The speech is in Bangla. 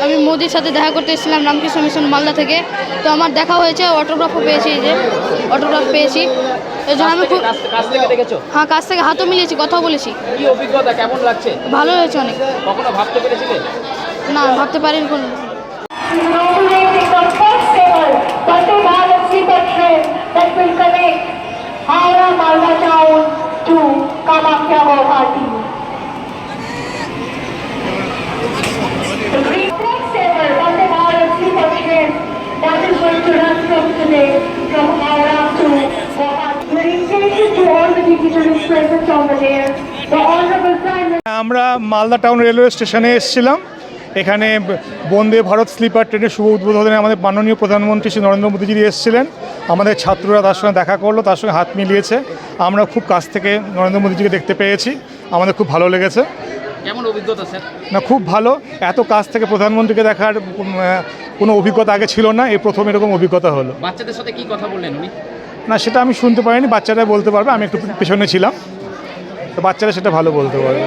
আমি মোদির সাথে দেখা করতে এসেছিলাম রামকৃষ্ণ মিশন মালদা থেকে। তো আমার দেখা হয়েছে, অটোগ্রাফও পেয়েছি, যে অটোগ্রাফ পেয়েছি। এই জন্য আমি খুব কাছ থেকে দেখেছো? হ্যাঁ, কাছ থেকে হাতও মিলিয়েছি, কথাও বলেছি। কি অভিজ্ঞতা, কেমন লাগছে? ভালো হয়েছে অনেক। কখনো ভাবতে পেরেছিলে? না, ভাবতে পারিনি কোনো। That is going to run from today, from Howrah to Guwahati. We're engaged to all the dignitaries present over there. The Honorable Prime Minister. আমরা মালদা টাউন রেলওয়ে স্টেশনে এসেছিলাম। এখানে বন্দে ভারত স্লিপার ট্রেনের শুভ উদ্বোধনে আমাদের মাননীয় প্রধানমন্ত্রী শ্রী নরেন্দ্র মোদীজি এসেছিলেন। আমাদের ছাত্ররা তার সঙ্গে দেখা করলো, তার সঙ্গে হাত মিলিয়েছে। আমরা খুব কাছ থেকে নরেন্দ্র মোদীজিকে দেখতে পেয়েছি, আমাদের খুব ভালো লেগেছে। কেমন অভিজ্ঞতা স্যার? না, খুব ভালো। এত কাছ থেকে প্রধানমন্ত্রীকে দেখার কোনো অভিজ্ঞতা আগে ছিল না, এই প্রথম এরকম অভিজ্ঞতা হলো। বাচ্চাদের সাথে কি কথা বললেন উনি? না, সেটা আমি শুনতে পারিনি, বাচ্চারা বলতে পারবে, আমি একটু পেছনে ছিলাম, তো বাচ্চারা সেটা ভালো বলতে পারবে।